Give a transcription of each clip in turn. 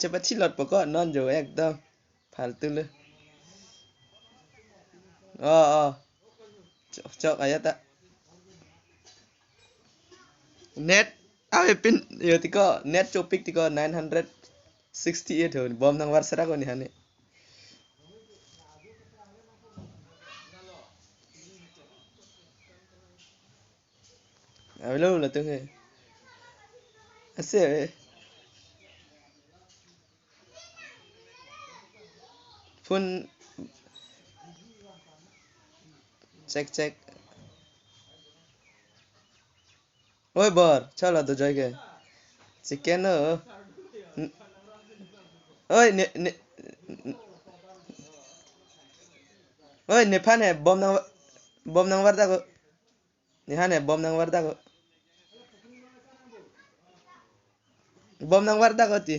cepat cilot pokok non jo ekdom फालतू le oh cok aja tak net awe pin yo tiko net copik tiko 968 ho bom nang war sera ko ni hane awe lo la tu he ase phone cek oi bor chalo to joy ke chicken ho oi ne oi ne phane bom nang war da ko ni hane bom nang war da ko bom nang war da ko ti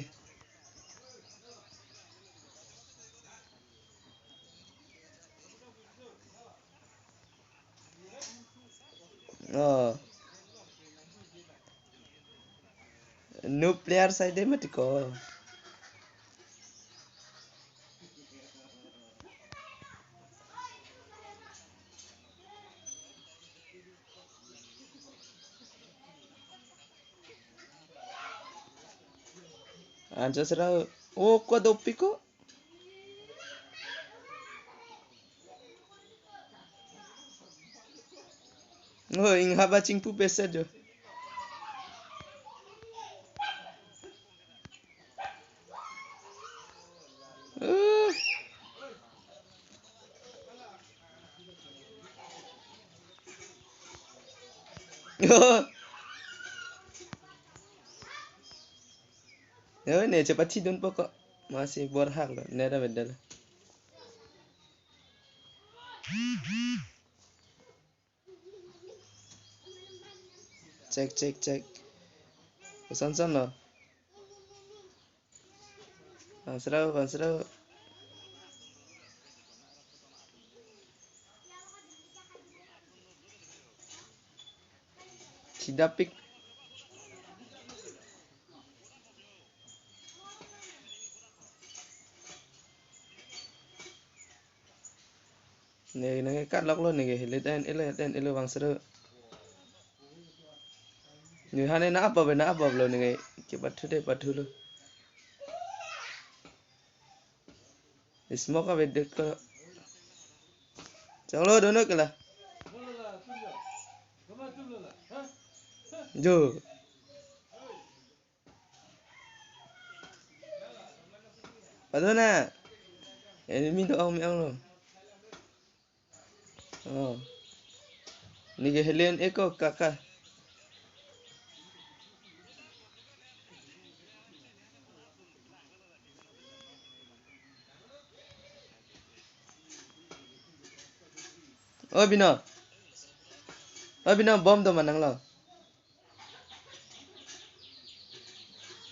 oh no player side e matiko anjas ra o ko do piko oh ing haba chingpu pesa jo yo ne cepat tidun pokok masih borhak lo nera bedal cek pesan lo Pansrau Cidapik ne kat lok lo ne hilitan ilo Pansrau ni hane na apa lo ne ke patu lo ismo ka bedek ko chalo dono kala jo padona enemy to ang lo oh ni helen eko kakak oh bina bom to manang lo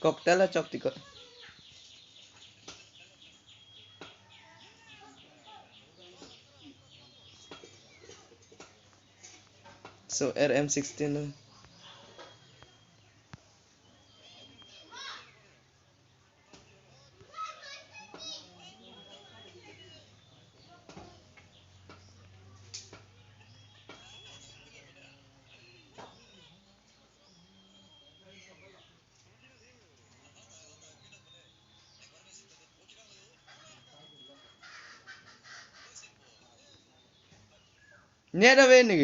cocktail chok tiko so RM16 lo ni ada we ni